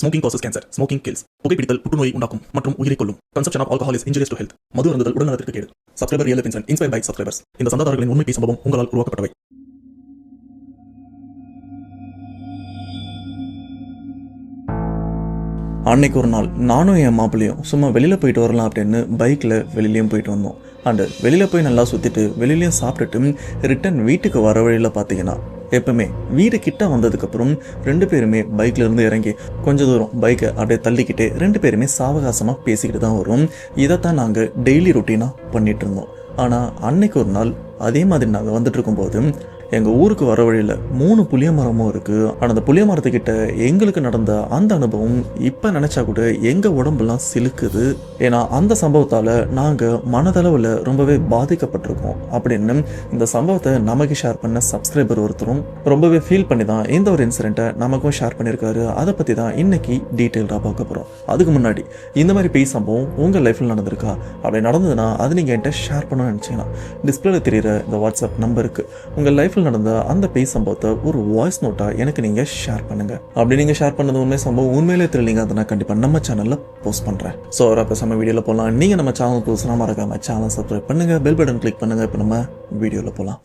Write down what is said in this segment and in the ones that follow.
Smoking causes cancer. Smoking kills. புகைப்பிடித்தல் புற்றுநோயை உண்டாக்கும் மற்றும் உயிரை கொல்லும். Consumption of alcohol is injurious to health. மது அருந்துதல் உடல்நலத்திற்கு கேடு. Subscriber Real Life Incident inspired by subscribers. இந்த சந்தாதாரர்களின் உண்மை பேசும் சம்பவம் உங்களால் உருவாக்கப்பட்டவை. அன்னைக்கு ஒரு நாள் நானும் என் மாப்பிள்ளையும் சும்மா வெளியில் போயிட்டு வரலாம் அப்படின்னு பைக்கில் வெளியிலையும் போயிட்டு வந்தோம். அண்டு வெளியில் போய் நல்லா சுற்றிட்டு வெளியிலையும் சாப்பிட்டுட்டு ரிட்டன் வீட்டுக்கு வர வழியில் பார்த்தீங்கன்னா எப்பவுமே வீடு கிட்ட வந்ததுக்கப்புறம் ரெண்டு பேருமே பைக்ல இருந்து இறங்கி கொஞ்ச தூரம் பைக்கை அப்படியே தள்ளிக்கிட்டே ரெண்டு பேருமே சாவகாசமாக பேசிக்கிட்டு தான் வரும். இதைத்தான் நாங்கள் டெய்லி ரொட்டீனாக பண்ணிட்டு இருந்தோம். ஆனால் அன்னைக்கு ஒரு நாள் அதே மாதிரி நாங்கள் வந்துட்டு இருக்கும்போது எங்கள் ஊருக்கு வர வழியில் 3 புளிய மரமும் இருக்குது. ஆனால் அந்த புளிய மரத்துக்கிட்ட எங்களுக்கு நடந்த அந்த அனுபவம் இப்போ நினச்சா கூட எங்கள் உடம்புலாம் சிலுக்குது. ஏன்னா அந்த சம்பவத்தால் நாங்கள் மனதளவில் ரொம்பவே பாதிக்கப்பட்டிருக்கோம் அப்படின்னு இந்த சம்பவத்தை நமக்கு ஷேர் பண்ண சப்ஸ்கிரைபர் ஒருத்தரும் ரொம்பவே ஃபீல் பண்ணி தான் இந்த ஒரு இன்சிடெண்ட்டை நமக்கும் ஷேர் பண்ணியிருக்காரு. அதை பற்றி தான் இன்னைக்கு டீட்டெயில்டாக பார்க்க போகிறோம். அதுக்கு முன்னாடி இந்த மாதிரி பேய் சம்பவம் உங்கள் லைஃப்பில் நடந்திருக்கா? அப்படி நடந்ததுன்னா அது நீங்கள் என்கிட்ட ஷேர் பண்ணணும்னு நினச்சிங்கன்னா டிஸ்பிளேல தெரியுற இந்த வாட்ஸ்அப் நம்பருக்கு உங்கள் லைஃப்பில் நடந்த அந்த பேய் சம்பவத்தை ஒரு வாய்ஸ் நோட்டா எனக்கு நீங்க ஷேர் பண்ணுங்க. அப்படி நீங்க ஷேர் பண்ணது உண்மை சம்பவம் உண்மையிலே தெரியலீங்க, அதை நான் கண்டிப்பா நம்ம சேனல்ல போஸ்ட் பண்றேன். ஸோ அப்போ நம்ம வீடியோல போகலாம். நீங்க நம்ம சேனல் புதுசுனா மறக்காம சேனல் சப்ஸ்கிரைப் பண்ணுங்க, பெல் பட்டன் கிளிக் பண்ணுங்க. இப்போ நம்ம வீடியோல போகலாம்.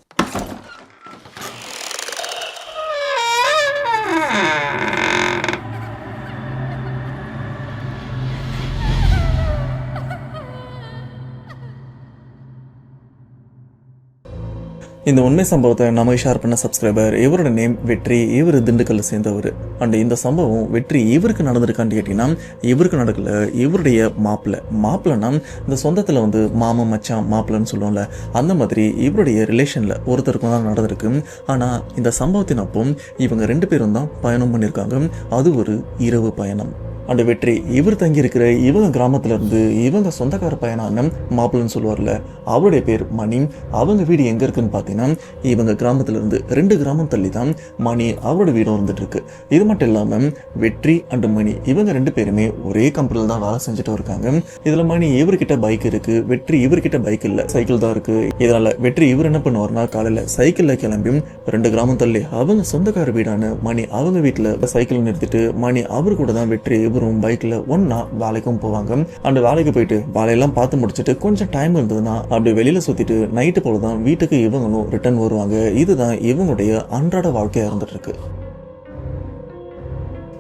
இந்த உண்மை சம்பவத்தை நம்ம ஷேர் பண்ண சப்ஸ்கிரைபர் இவரோட நேம் வெற்றி. இவர் திண்டுக்கல்ல சேர்ந்தவர். அண்ட் இந்த சம்பவம் வெற்றி இவருக்கு நடந்திருக்கான்னு கேட்டீங்கன்னா இவருக்கு நடக்கல. இவருடைய மாப்பிள்ளைனா இந்த சொந்தத்தில் வந்து மாமன் மச்சான் மாப்பிள்ளைன்னு சொல்லுவோம்ல, அந்த மாதிரி இவருடைய ரிலேஷனில் ஒருத்தருக்கும் தான் நடந்திருக்கு. ஆனால் இந்த சம்பவத்தின் அப்போ இவங்க 2 பேரும் தான் பயணம் பண்ணியிருக்காங்க. அது ஒரு இரவு பயணம். அண்ட் வெற்றி இவர் தங்கி இருக்கிற இவங்க கிராமத்துல இருந்து இவங்க சொந்தக்கார பையனான மாப்பிள்ளைன்னு சொல்லுவார்ல, அவருடைய பேர் மணி. அவங்க வீடு எங்க இருக்குன்னு பார்த்தீங்கன்னா இவங்க கிராமத்துல இருந்து 2 கிராமம் தள்ளி தான் மணி அவரோட வீடும் இருந்துட்டு இருக்கு. இது மட்டும் இல்லாம வெற்றி அண்ட் மணி இவங்க 2 பேருமே ஒரே கம்பெனில தான் வேலை செஞ்சுட்டு இருக்காங்க. இதுல மணி இவர்கிட்ட பைக் இருக்கு, வெற்றி இவர்கிட்ட பைக் இல்ல, சைக்கிள் தான் இருக்கு. இதனால வெற்றி இவர் என்ன பண்ணுவார்னா காலையில சைக்கிள்ல கிளம்பி 2 கிராமம் தள்ளி அவங்க சொந்தக்கார வீடான மணி அவங்க வீட்டுல சைக்கிள் நிறுத்திட்டு மணி அவர் கூட தான் வெற்றி இவரும் பைக்ல ஒன்னா வேலைக்கும் போவாங்க. அந்த வேலைக்கு போயிட்டு வேலையெல்லாம் பார்த்து முடிச்சுட்டு கொஞ்சம் டைம் இருந்ததுன்னா அப்படி வெளியில சுத்திட்டு நைட்டு போலதான் வீட்டுக்கு இவங்களும் ரிட்டர்ன் வருவாங்க. இதுதான் இவங்களுடைய அன்றாட வாழ்க்கையா இருந்துட்டு இருக்கு.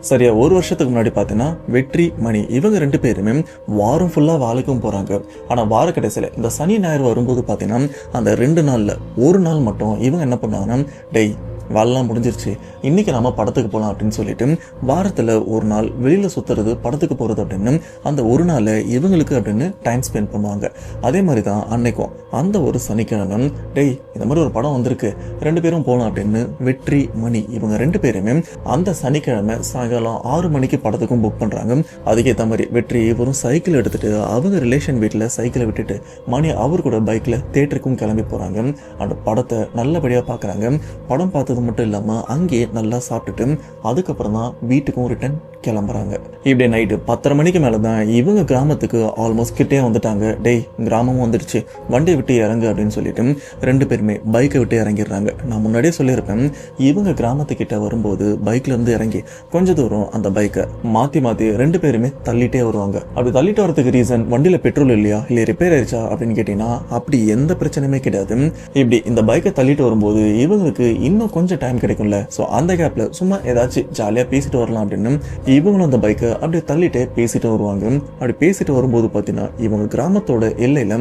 சரியா 1 வருஷத்துக்கு முன்னாடி பார்த்தீங்கன்னா வெற்றி மணி இவங்க 2 பேருமே வாரம் ஃபுல்லா வேலைக்கும் போறாங்க. ஆனா வார கடைசியில இந்த சனி ஞாயிறு வரும்போது பார்த்தீங்கன்னா அந்த 2 நாள்ல ஒரு நாள் மட்டும் இவங்க என்ன பண்ணுவாங்கன்னா டேய் வேலைலாம் முடிஞ்சிருச்சு, இன்னைக்கு நம்ம படத்துக்கு போகலாம் அப்படின்னு சொல்லிட்டு வாரத்தில் ஒரு நாள் வெளியில் சுற்றுறது படத்துக்கு போகிறது அப்படின்னு அந்த ஒரு நாள் இவங்களுக்கு அப்படின்னு டைம் ஸ்பெண்ட் பண்ணுவாங்க. அதே மாதிரி தான் அன்னைக்கும் அந்த ஒரு சனிக்கிழமை டேய் இந்த மாதிரி ஒரு படம் வந்திருக்கு 2 பேரும் போகலாம் அப்படின்னு வெற்றி மணி இவங்க 2 பேருமே அந்த சனிக்கிழமை சாயங்காலம் 6 மணிக்கு படத்துக்கும் புக் பண்ணுறாங்க. அதுக்கேற்ற மாதிரி வெற்றி இவரும் சைக்கிள் எடுத்துட்டு அவங்க ரிலேஷன் வீட்டில் சைக்கிளை விட்டுட்டு மணி அவர் கூட பைக்கில் தேட்டருக்கும் கிளம்பி போகிறாங்க. அந்த படத்தை நல்லபடியாக பார்க்குறாங்க. படம் பார்த்தது மட்டும் இல்லாம அங்கேயே நல்லா சாப்பிட்டுட்டு அதுக்கப்புறம் தான் வீட்டுக்கும் ரிட்டர்ன் கிளம்புறாங்க. இப்படி நைட்டு 10:30 மணிக்கு மேலதான் இவங்க கிராமத்துக்கு ஆல்மோஸ்ட் கிட்டே வந்துட்டாங்க. டேய் கிராமமும் வந்துடுச்சு, வண்டியை விட்டு இறங்கு அப்படின்னு சொல்லிட்டு 2 பேருமே பைக்கை விட்டு இறங்கிடுறாங்க. நான் முன்னாடியே சொல்லியிருப்பேன், இவங்க கிராமத்துக்கிட்ட வரும்போது பைக்ல இருந்து இறங்கி கொஞ்ச தூரம் அந்த பைக்கை மாத்தி 2 பேருமே தள்ளிட்டே வருவாங்க. அப்படி தள்ளிட்டு வரதுக்கு ரீசன் வண்டியில பெட்ரோல் இல்லையா இல்ல ரிப்பேர் ஆயிடுச்சா அப்படின்னு கேட்டீங்கன்னா அப்படி எந்த பிரச்சனையுமே கிடையாது. இப்படி இந்த பைக்கை தள்ளிட்டு வரும்போது இவங்களுக்கு இன்னும் கொஞ்சம் டைம் கிடைக்கும்ல, ஸோ அந்த கேப்ல சும்மா ஏதாச்சும் ஜாலியா பேசிட்டு வரலாம் அப்படின்னு இவங்களும் அந்த பைக்கை அப்படியே தள்ளிட்டே பேசிட்டு வருவாங்க. அப்படி பேசிட்டு வரும்போது பார்த்தீங்கன்னா இவங்க கிராமத்தோட எல்லையில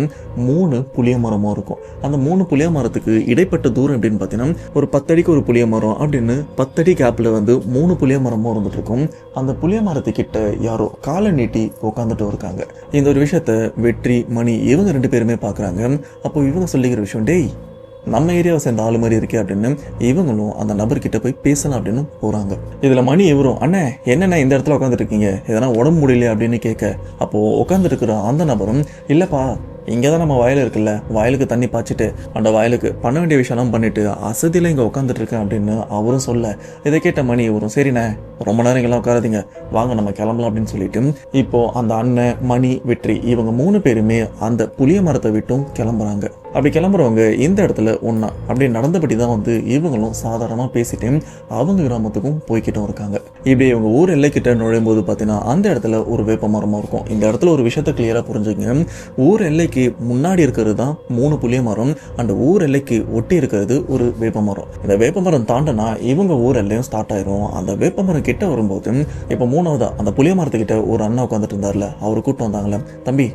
3 புளிய மரமும் இருக்கும். அந்த 3 புளிய மரத்துக்கு இடைப்பட்ட தூரம் அப்படின்னு பார்த்தீங்கன்னா ஒரு 10 அடிக்கு ஒரு புளிய மரம் அப்படின்னு 10 அடி கேப்ல வந்து 3 புளிய மரமும் இருந்துட்டு இருக்கும். அந்த புளிய மரத்துக்கிட்ட யாரோ காலை நீட்டி உட்காந்துட்டு இருக்காங்க. இந்த ஒரு விஷயத்த வெற்றி மணி இவங்க 2 பேருமே பாக்குறாங்க. அப்போ இவங்க சொல்லிக்கிற விஷயம் டேய் நம்ம ஏரியாவை சேர்ந்த ஆளு மாதிரி இருக்கே அப்படின்னு இவங்களும் அந்த நபர்கிட்ட போய் பேசலாம் அப்படின்னு போறாங்க. இதுல மணி இவரும் அண்ணே என்னென்ன இந்த இடத்துல உட்காந்துட்டு இருக்கீங்க, எதனா உடம்பு முடியல அப்படின்னு கேட்க அப்போ உட்காந்துட்டு இருக்கிற அந்த நபரும் இல்லப்பா இங்கதான் நம்ம வயல் இருக்குல்ல, வயலுக்கு தண்ணி பாய்ச்சிட்டு அந்த வயலுக்கு பண்ண வேண்டிய விஷயம்லாம் பண்ணிட்டு அசதியில இங்க உட்காந்துட்டு இருக்கேன் அப்படின்னு அவரும் சொல்ல இதை கேட்ட மணி இவரும் சரிண்ணே ரொம்ப நேரம் இங்கெல்லாம் உட்காராதீங்க வாங்க நம்ம கிளம்பலாம் அப்படின்னு சொல்லிட்டு இப்போ அந்த அண்ணன் மணி வெற்றி இவங்க 3 பேருமே அந்த புளிய மரத்தை விட்டும் கிளம்புறாங்க. அப்படி கிளம்புறவங்க இந்த இடத்துல ஒன்றா அப்படி நடந்தபடி தான் வந்து இவங்களும் சாதாரணமாக பேசிட்டு அவங்க கிராமத்துக்கும் போய்கிட்டும் இருக்காங்க. இப்படி இவங்க ஊர் எல்லைக்கிட்ட நுழையும் போது பார்த்தீங்கன்னா அந்த இடத்துல ஒரு வேப்ப மரமாக இருக்கும். இந்த இடத்துல ஒரு விஷயத்த கிளியராக புரிஞ்சுங்க. ஊர் எல்லைக்கு முன்னாடி இருக்கிறது தான் 3 புளிய மரம், அந்த ஊர் எல்லைக்கு ஒட்டி இருக்கிறது ஒரு வேப்ப மரம். இந்த வேப்ப மரம் தாண்டினா இவங்க ஊர் எல்லையும் ஸ்டார்ட் ஆயிரும். அந்த வேப்ப மரம் கிட்ட வரும்போது இப்போ 3வதா அந்த புளிய மரத்துக்கிட்ட ஒரு அண்ணா உட்காந்துட்டு இருந்தார்ல, அவர் கூப்பிட்டு வந்தாங்களே, தம்பி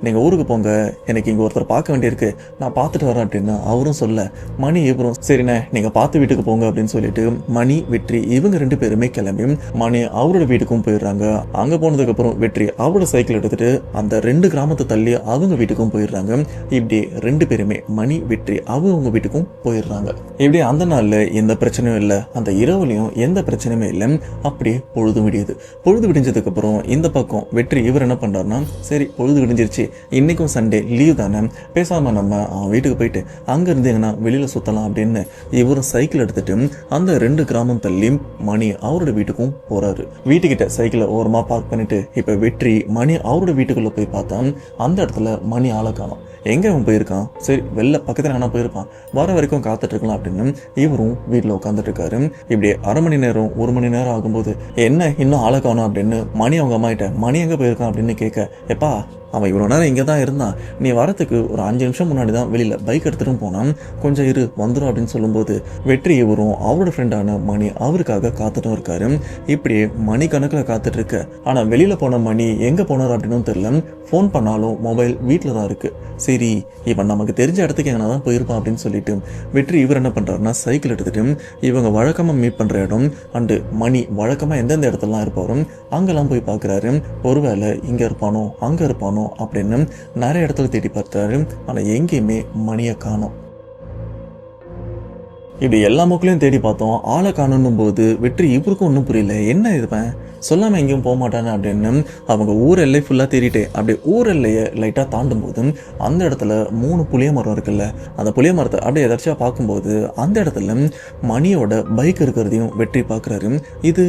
நீங்கள் ஊருக்கு போங்க, எனக்கு இங்கே ஒருத்தர் பார்க்க வேண்டியிருக்கு, நான் பார்த்துட்டு வரேன் அப்படின்னு அவரும் சொல்ல, மணி இவரும் சரிண்ணே நீங்கள் பார்த்து வீட்டுக்கு போங்க அப்படின்னு சொல்லிட்டு மணி வெற்றி இவங்க 2 பேருமே கிளம்பி மணி அவரோட வீட்டுக்கும் போயிடுறாங்க. அங்கே போனதுக்கப்புறம் வெற்றி அவரோட சைக்கிள் எடுத்துட்டு அந்த 2 கிராமத்தை தள்ளி அவங்க வீட்டுக்கும் போயிடுறாங்க. இப்படி 2 பேருமே மணி வெற்றி அவங்க வீட்டுக்கும் போயிடுறாங்க. இப்படி அந்த நாளில் எந்த பிரச்சனையும் இல்லை, அந்த இரவுலையும் எந்த பிரச்சனையுமே இல்லை. அப்படியே பொழுது விடியுது. பொழுது விடிஞ்சதுக்கப்புறம் இந்த பக்கம் வெற்றி இவர் என்ன பண்ணுறாருன்னா, சரி பொழுது விடிஞ்சிருச்சு, இன்னைக்கும் சண்டே லீவ் தானே, பேசாம நம்ம அவன் வீட்டுக்கு போயிட்டு அங்க இருந்து எங்கன்னா வெளியில சுத்தலாம் அப்படின்னு இவரும் சைக்கிள் எடுத்துட்டு அந்த 2 கிராமம் தள்ளி மணி அவரோட வீட்டுக்கும் போறாரு. வீட்டுக்கிட்ட சைக்கிளை ஓரமா பார்க் பண்ணிட்டு இப்ப வெற்றி மணி அவரோட வீட்டுக்குள்ள போய் பார்த்தா அந்த இடத்துல மணி ஆளை காணோம். எங்க அவன் போயிருக்கான், சரி வெளில பக்கத்துல என்ன போயிருப்பான், வர வரைக்கும் காத்துட்டு இருக்கலாம் அப்படின்னு இவரும் வீட்டுல உட்காந்துட்டு இருக்காரு. இப்படி அரை மணி நேரம் 1 மணி நேரம் ஆகும்போது என்ன இன்னும் ஆளை காணோம் அப்படின்னு மணி அவங்க அம்மா கிட்ட மணி எங்க போயிருக்கான் அப்படின்னு கேட்க, எப்பா அவன் இவ்வளோ நேரம் இங்கே தான் இருந்தான், நீ வரத்துக்கு ஒரு 5 நிமிஷம் முன்னாடி தான் வெளியில் பைக் எடுத்துகிட்டு போனான், கொஞ்சம் இரு வந்துடும் அப்படின்னு சொல்லும்போது வெற்றி இவரும் அவரோட ஃப்ரெண்டான மணி அவருக்காக காத்துட்டும் இருக்காரு. இப்படியே மணி கணக்கில் காத்துட்டு இருக்க, ஆனால் வெளியில் போன மணி எங்கே போனார் அப்படின்னு தெரியல. ஃபோன் பண்ணாலும் மொபைல் வீட்டில் தான் இருக்குது. சரி இவன் நமக்கு தெரிஞ்ச இடத்துக்கு எங்கன்னா தான் போயிருப்பான் அப்படின்னு சொல்லிட்டு வெற்றி இவர் என்ன பண்ணுறாருன்னா சைக்கிள் எடுத்துகிட்டு இவங்க வழக்கமாக மீட் பண்ணுற இடம் அண்டு மணி வழக்கமாக எந்தெந்த இடத்துலலாம் இருப்பாரும் அங்கெல்லாம் போய் பார்க்குறாரு. ஒருவேளை இங்கே இருப்பானோ அங்கே இருப்பானோ அப்படின்னு நிறைய இடத்துல தேடி பார்த்தாரு. ஆனால் எங்கேயுமே மணியை காணோம். இப்படி எல்லா மக்களையும் தேடி பார்த்தோம், ஆளை காணணும் போது வெற்றி இவருக்கும் ஒன்றும் புரியல, என்ன இதுப்பேன் சொல்லாமல் எங்கேயும் போக மாட்டானே அப்படின்னு அவங்க ஊர் எல்லை ஃபுல்லாக தேடிட்டு அப்படியே ஊர் எல்லையை லைட்டாக தாண்டும் போது அந்த இடத்துல 3 புளிய மரம் இருக்குல்ல, அந்த புளிய மரத்தை அப்படியே எதாச்சியாக பார்க்கும்போது அந்த இடத்துல மணியோட பைக் இருக்கிறதையும் வெற்றி பார்க்குறாரு. இது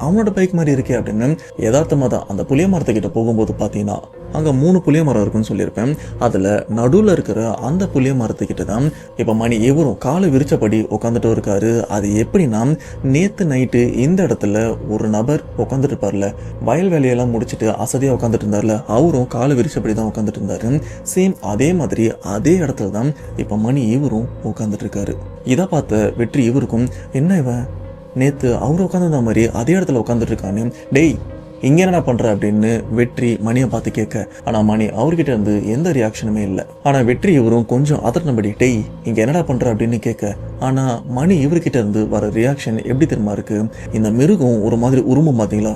அவனோட பைக் மாதிரி இருக்கே அப்படின்னு யதார்த்தமாக தான் அந்த புளிய மரத்துக்கிட்ட போகும்போது பார்த்தீங்கன்னா அங்கே 3 புளிய மரம் இருக்குன்னு சொல்லியிருப்பேன். அதில் நடுவில் இருக்கிற அந்த புளிய மரத்துக்கிட்ட தான் இப்போ மணி இவரும் காலை விரிச்சபடி உட்காந்துட்டு இருக்காரு. அது எப்படின்னா நேற்று நைட்டு இந்த இடத்துல ஒரு நபர் உட்காந்துட்டு இருப்பார்ல, வயல் வேலையெல்லாம் முடிச்சுட்டு அசதியாக உட்காந்துட்டு இருந்தார்ல, அவரும் காலை விரிச்சபடி தான் உட்காந்துட்டு இருந்தாரு. சேம் அதே மாதிரி அதே இடத்துல தான் இப்போ மணி இவரும் உட்காந்துட்டு இருக்காரு. இதை பார்த்த வெற்றி இவருக்கும், என்ன இவன் நேற்று அவர் உட்காந்துருந்த மாதிரி அதே இடத்துல உட்காந்துட்டு இருக்கானு, டேய் இங்கே என்னடா பண்ணுற அப்படின்னு வெற்றி மணியை பார்த்து கேட்க, ஆனால் மணி அவர்கிட்ட இருந்து எந்த ரியாக்ஷனுமே இல்லை. ஆனால் வெற்றி இவரும் கொஞ்சம் அதட்டினபடி டேய் இங்கே என்னடா பண்ணுற அப்படின்னு கேட்க, ஆனால் மணி இவர்கிட்ட இருந்து வர ரியாக்ஷன் எப்படி தெரியுமா இருக்கு, இந்த மிருகம் ஒரு மாதிரி உருவம் பார்த்தீங்களா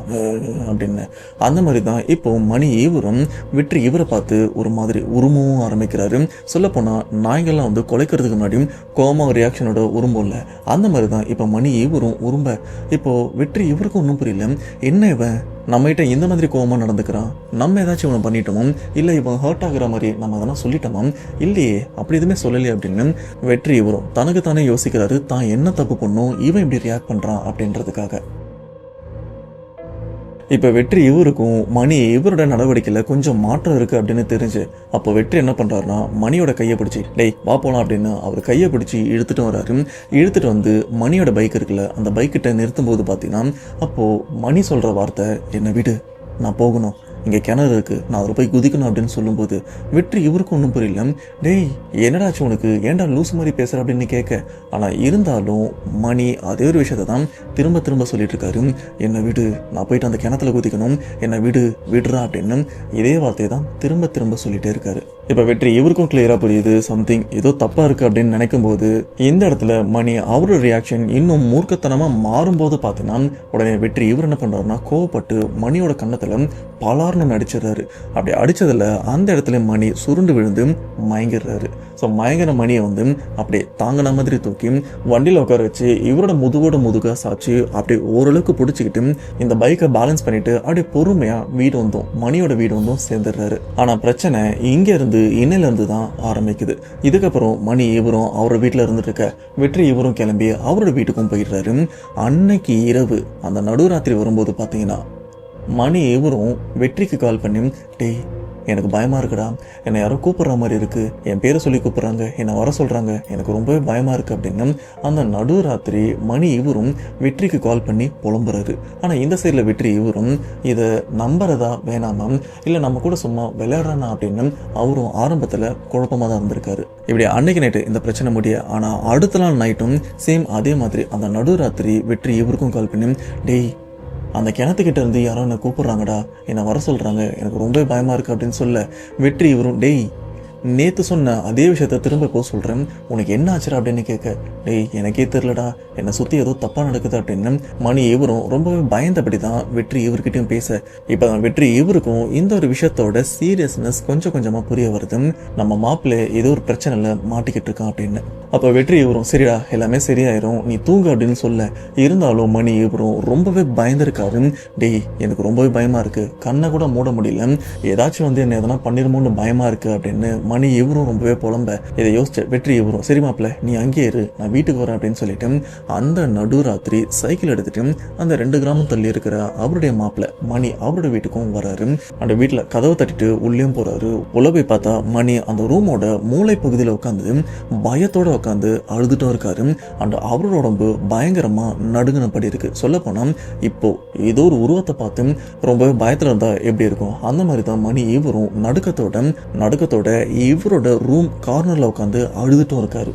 அப்படின்னு அந்த மாதிரி தான் இப்போ மணி இவரும் வெற்றி இவரை பார்த்து ஒரு மாதிரி உருவமும் ஆரம்பிக்கிறாரு. சொல்லப்போனால் நாய்கள்லாம் வந்து குலைக்கிறதுக்கு முன்னாடியும் கோமா ரியாக்ஷனோட உருவம் இல்லை, அந்த மாதிரி தான் இப்போ மணி இவரும் உரும்ப. இப்போ வெற்றி இவருக்கும் ஒன்றும் புரியல, என்ன இவன் நம்மகிட்ட இந்த மாதிரி கோவமாக நடந்துக்கிறான், நம்ம ஏதாச்சும் இவனை பண்ணிட்டோமோ இல்லை இவன் ஹர்ட் ஆகுற மாதிரி நம்ம அதெல்லாம் சொல்லிட்டோமோ, இல்லையே அப்படி எதுவுமே சொல்லலையே அப்படின்னு வெற்றி இவரும் தனக்கு தானே யோசிக்கிறாரு, தான் என்ன தப்பு பண்ணும் இவன் இப்படி ரியாக்ட் பண்ணுறான் அப்படின்றதுக்காக. இப்போ வெற்றி இவருக்கும் மணி இவரோட நடவடிக்கையில் கொஞ்சம் மாற்றம் இருக்குது அப்படின்னு தெரிஞ்சு அப்போ வெற்றி என்ன பண்ணுறாருன்னா மணியோட கையை பிடிச்சி டேய் வா போகலாம் அப்படின்னு அவர் கையை பிடிச்சி இழுத்துட்டு வர்றாரு. இழுத்துட்டு வந்து மணியோட பைக் இருக்குல்ல, அந்த பைக்கிட்ட நிறுத்தும் போது பார்த்தீங்கன்னா அப்போது மணி சொல்கிற வார்த்தை, என்னை விடு நான் போகணும், இங்கே கிணறு இருக்குது, நான் அதில் போய் குதிக்கணும் அப்படின்னு சொல்லும்போது வெற்றி இவருக்கும் ஒன்றும் புரியல, டேய் என்னடாச்சு உனக்கு, ஏன்டா லூஸ் மாதிரி பேசுகிற அப்படின்னு கேட்க. ஆனால் இருந்தாலும் மணி அதே ஒரு விஷயத்தை தான் திரும்ப திரும்ப சொல்லிட்டு இருக்காரு, என்னை விடு நான் போயிட்டு அந்த கிணத்துல குதிக்கணும், என்னை விடுறா அப்படின்னு இதே வார்த்தையை தான் திரும்ப திரும்ப சொல்லிகிட்டே இருக்காரு. இப்போ வெற்றி இவருக்கும் கிளியராக புரியுது சம்திங் ஏதோ தப்பாக இருக்குது அப்படின்னு நினைக்கும் போது இந்த இடத்துல மணி அவரோட ரியாக்ஷன் இன்னும் மூர்க்கத்தனமாக மாறும்போது பார்த்தீங்கன்னா உடனே வெற்றி இவர் என்ன பண்ணுறாருன்னா கோவப்பட்டு மணியோட கன்னத்தில் பலார்னு அடிச்சிடுறாரு. அப்படி அடித்ததில் அந்த இடத்துல மணி சுருண்டு விழுந்து மயங்கிடுறாரு. ஸோ மயங்கிற மணியை வந்து அப்படியே தாங்கின மாதிரி தூக்கி வண்டியில் உட்கார வச்சு இவரோட முதுகாக சாச்சு அப்படியே ஓரளவுக்கு பிடிச்சிக்கிட்டு இந்த பைக்கை பேலன்ஸ் பண்ணிட்டு அப்படியே பொறுமையாக வீடு வந்தோம் மணியோட வீடு வந்தோம் சேர்ந்துடுறாரு. ஆனால் பிரச்சனை இங்கேருந்து இன்னிலேருந்து தான் ஆரம்பிக்குது. இதுக்கப்புறம் மணி இவரும் அவரோட வீட்டில் இருந்துட்டு இருக்க வெற்றி இவரும் கிளம்பி அவரோட வீட்டுக்கும் போயிடுறாரு. அன்னைக்கு இரவு அந்த நடுராத்திரி வரும்போது பார்த்தீங்கன்னா மணி இவரும் வெற்றிக்கு கால் பண்ணி டேய் எனக்கு பயமாக இருக்குடா, என்னை யாரோ கூப்பிட்ற மாதிரி இருக்குது, என் பேரை சொல்லி கூப்பிட்றாங்க, என்னை வர சொல்கிறாங்க, எனக்கு ரொம்பவே பயமாக இருக்குது அப்படின்னு அந்த நடுராத்திரி மணி இவரும் வெற்றிக்கு கால் பண்ணி புலம்புறாரு. ஆனால் இந்த சைடில் வெற்றி இவரும் இதை நம்புறதா வேணாமா, இல்லை நம்ம கூட சும்மா விளையாடுறானா அப்படின்னு அவரும் ஆரம்பத்தில் குழப்பமாக தான் இருந்திருக்காரு. இப்படி அன்னைக்கு நைட்டு இந்த பிரச்சனை முடிய, ஆனால் அடுத்த நாள் நைட்டும் சேம் அதே மாதிரி அந்த நடுராத்திரி வெற்றி இவருக்கும் கால் பண்ணி, டேய் அந்த கிணத்துக்கிட்ட இருந்து யாரோ என்னை கூப்பிட்றாங்கடா, என்னை வர சொல்கிறாங்க, எனக்கு ரொம்ப பயமாக இருக்குது அப்படின்னு சொல்ல வெற்றி இவரும், டேய் நேற்று சொன்ன அதே விஷயத்த திரும்ப இப்போ சொல்கிறேன், உனக்கு என்ன ஆச்சுரா அப்படின்னு கேட்க, டேய் எனக்கே தெரிலடா, என்னை சுற்றி ஏதோ தப்பாக நடக்குது அப்படின்னு மணி இவரும் ரொம்பவே பயந்தபடி தான் வெற்றி இவர்கிட்டையும் பேச, இப்போ தான் வெற்றி இவருக்கும் இந்த ஒரு விஷயத்தோட சீரியஸ்னஸ் கொஞ்சம் கொஞ்சமாக புரிய வருது. நம்ம மாப்பிள்ளை ஏதோ ஒரு பிரச்சனையில் மாட்டிக்கிட்டு இருக்கான் அப்படின்னு. அப்போ வெற்றி இவரும், சரிடா எல்லாமே சரியாயிரும், நீ தூங்கு அப்படின்னு சொல்ல, இருந்தாலும் மணி இவரும் ரொம்பவே பயந்துருக்காரு. டேய் எனக்கு ரொம்பவே பயமாக இருக்குது, கண்ணை கூட மூட முடியல, ஏதாச்சும் வந்து என்ன எதனா பண்ணிருமோன்னு பயமாக இருக்குது அப்படின்னு மணி இவரும் ரொம்பவே புலம்ப. இதை யோசிச்ச வெற்றி இவரும், சரி மாப்பிள்ள நீ அங்கேயே இரு, நான் வீட்டுக்கு வரேன் அப்படின்னு சொல்லிட்டு அந்த நடுராத்திரி சைக்கிள் எடுத்துட்டு அந்த 2 கிராமம் தள்ளி இருக்கிற அவருடைய மாப்பிள்ள மணி அவரோட வீட்டுக்கும் வராரு. அந்த வீட்டில் கதவை தட்டிட்டு உள்ளேயும் போறாரு. உள்ள போய் பார்த்தா மணி அந்த ரூமோட மூளை பகுதியில் உட்காந்து பயத்தோட உட்காந்து அழுதுட்டும் இருக்காரு. அந்த அவரோட உடம்பு பயங்கரமா நடுங்கினபடி இருக்கு. சொல்ல போனா இப்போ ஏதோ ஒரு உருவத்தை பார்த்து ரொம்பவே பயத்துல இருந்தா எப்படி இருக்கும், அந்த மாதிரி தான் மணி இவரும் நடுக்கத்தோட இவரோட ரூம் கார்னர்ல உட்காந்து அழுதுட்டும் இருக்காரு.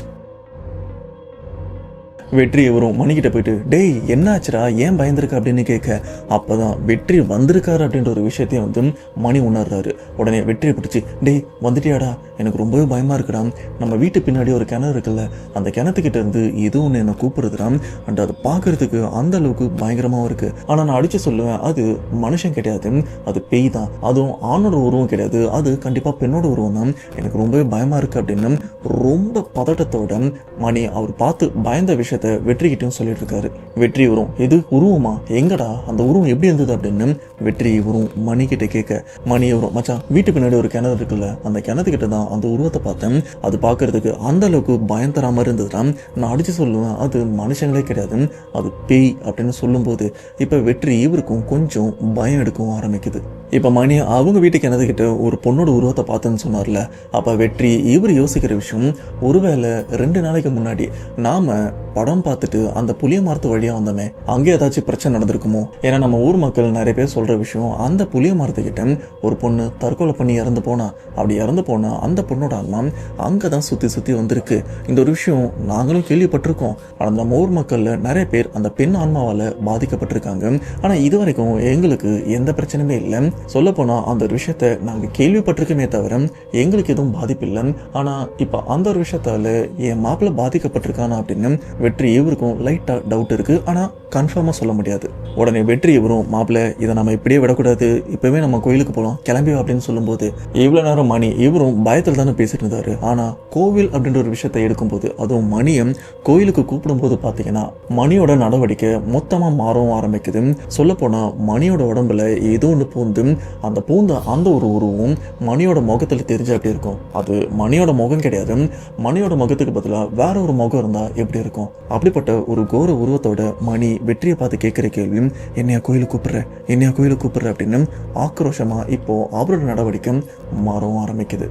வெற்றி இவரும் மணிக்கிட்ட போயிட்டு, டேய் என்ன ஆச்சுரா, ஏன் பயந்துருக்க அப்படின்னு கேட்க, அப்போதான் வெற்றி வந்திருக்காரு அப்படின்ற ஒரு விஷயத்தையும் வந்து மணி உணர்றாரு. உடனே வெற்றியை பிடிச்சி, டேய் வந்துட்டியாடா, எனக்கு ரொம்பவே பயமாக இருக்குடா, நம்ம வீட்டு பின்னாடி ஒரு கிணறு இருக்குல்ல, அந்த கிணத்துக்கிட்ட இருந்து ஏதோ ஒன்று என்னை கூப்பிடுறதுடா, அண்ட் அதை பார்க்கறதுக்கு அந்த அளவுக்கு பயங்கரமாகவும் இருக்கு. ஆனால் நான் அடித்து சொல்லுவேன், அது மனுஷன் கிடையாது, அது பேய் தான், அதுவும் ஆணோட உருவம் கிடையாது, அது கண்டிப்பாக பெண்ணோட உருவம் தான், எனக்கு ரொம்பவே பயமாக இருக்கு அப்படின்னு ரொம்ப பதட்டத்தோட மணி அவர் பார்த்து பயந்த விஷயத்த வெற்றிக்கிட்டையும் சொல்லிட்டு இருக்காரு. வெற்றி வரும், இது உருவமா, எங்கடா அந்த உருவம் எப்படி இருந்தது அப்படின்னு வெற்றி வரும் மணி கிட்ட கேட்க, மணி வரும், மச்சான் வீட்டு பின்னாடி ஒரு கிணறு இருக்குல்ல, அந்த கிணத்துக்கிட்ட தான் அந்த உருவத்தை பார்த்தேன், அது பார்க்கறதுக்கு அந்த அளவுக்கு பயம் தர மாதிரி இருந்ததுதான், நான் அடிச்சு சொல்லுவேன் அது மனுஷங்களே கிடையாது, அது பேய் அப்படின்னு சொல்லும்போது இப்போ வெற்றி இவருக்கும் கொஞ்சம் பயம் எடுக்கவும் ஆரம்பிக்குது. இப்போ மணி அவங்க வீட்டு கிணத்துக்கிட்ட ஒரு பொண்ணோட உருவத்தை பார்த்தேன்னு சொன்னார்ல, அப்போ வெற்றி இவர் யோசிக்கிற விஷயம், ஒருவேளை 2 நாளைக்கு முன்னாடி நாம படம் பார்த்துட்டு அந்த புளிய மரத்து வழியாக வந்தோமே, அங்கே ஏதாச்சும் பிரச்சனை நடந்திருக்குமோ, ஏன்னா நம்ம ஊர் மக்கள் நிறைய பேர் சொல்கிற விஷயம், அந்த புளிய மரத்துக்கிட்ட ஒரு பொண்ணு தற்கொலை பண்ணி இறந்து போனா, அப்படி இறந்து போனா அந்த பொண்ணோட ஆன்மா அங்கே தான் சுற்றி வந்திருக்கு. இந்த ஒரு விஷயம் நாங்களும் கேள்விப்பட்டிருக்கோம். ஆனால் நம்ம ஊர் மக்களில் நிறைய பேர் அந்த பெண் ஆன்மாவால் பாதிக்கப்பட்டிருக்காங்க. ஆனால் இது வரைக்கும் எங்களுக்கு எந்த பிரச்சனையுமே இல்லை. சொல்லப்போனால் அந்த ஒரு விஷயத்த நாங்கள் கேள்விப்பட்டிருக்கோமே தவிர எங்களுக்கு எதுவும் பாதிப்பு இல்லை. ஆனால் இப்போ அந்த ஒரு விஷயத்தால் என் மாப்பிள்ளை பாதிக்கப்பட்டிருக்கானா அப்படின்னு வெற்றி இவருக்கும் லைட்டாக டவுட் இருக்குது. ஆனால் கன்ஃபார்மாக சொல்ல முடியாது. உடனே வெற்றி இவரும், மாப்பிள்ளை இதை நம்ம இப்படியே விடக்கூடாது, இப்போவே நம்ம கோயிலுக்கு போகலாம், கிளம்பி அப்படின்னு சொல்லும்போது இவ்வளோ நேரம் மணி இவரும் பயத்தில் தானே பேசிட்டு இருந்தார். ஆனால் கோவில் அப்படின்ற ஒரு விஷயத்தை எடுக்கும்போது, அதுவும் மணியை கோயிலுக்கு கூப்பிடும்போது பார்த்தீங்கன்னா மணியோட நடவடிக்கை மொத்தமாக மாறவும் ஆரம்பிக்குது. சொல்லப்போனால் மணியோட உடம்புல ஏதோ ஒன்று பூந்து அந்த ஒரு உருவம் மணியோட முகத்தில் தெரிஞ்ச அப்படி இருக்கும். அது மணியோட முகம் கிடையாது, மணியோட முகத்துக்கு பதிலாக வேற ஒரு முகம் இருந்தால் எப்படி இருக்கும். அப்படிப்பட்ட ஒரு கோர உருவத்தோட மணி வெற்றியை பார்த்து கேட்குற கேள்வியும், என்னையா கோயிலுக்கு கூப்பிடுற அப்படின்னு ஆக்ரோஷமா இப்போ அவரோட நடவடிக்கை மாறவும் ஆரம்பிக்குது.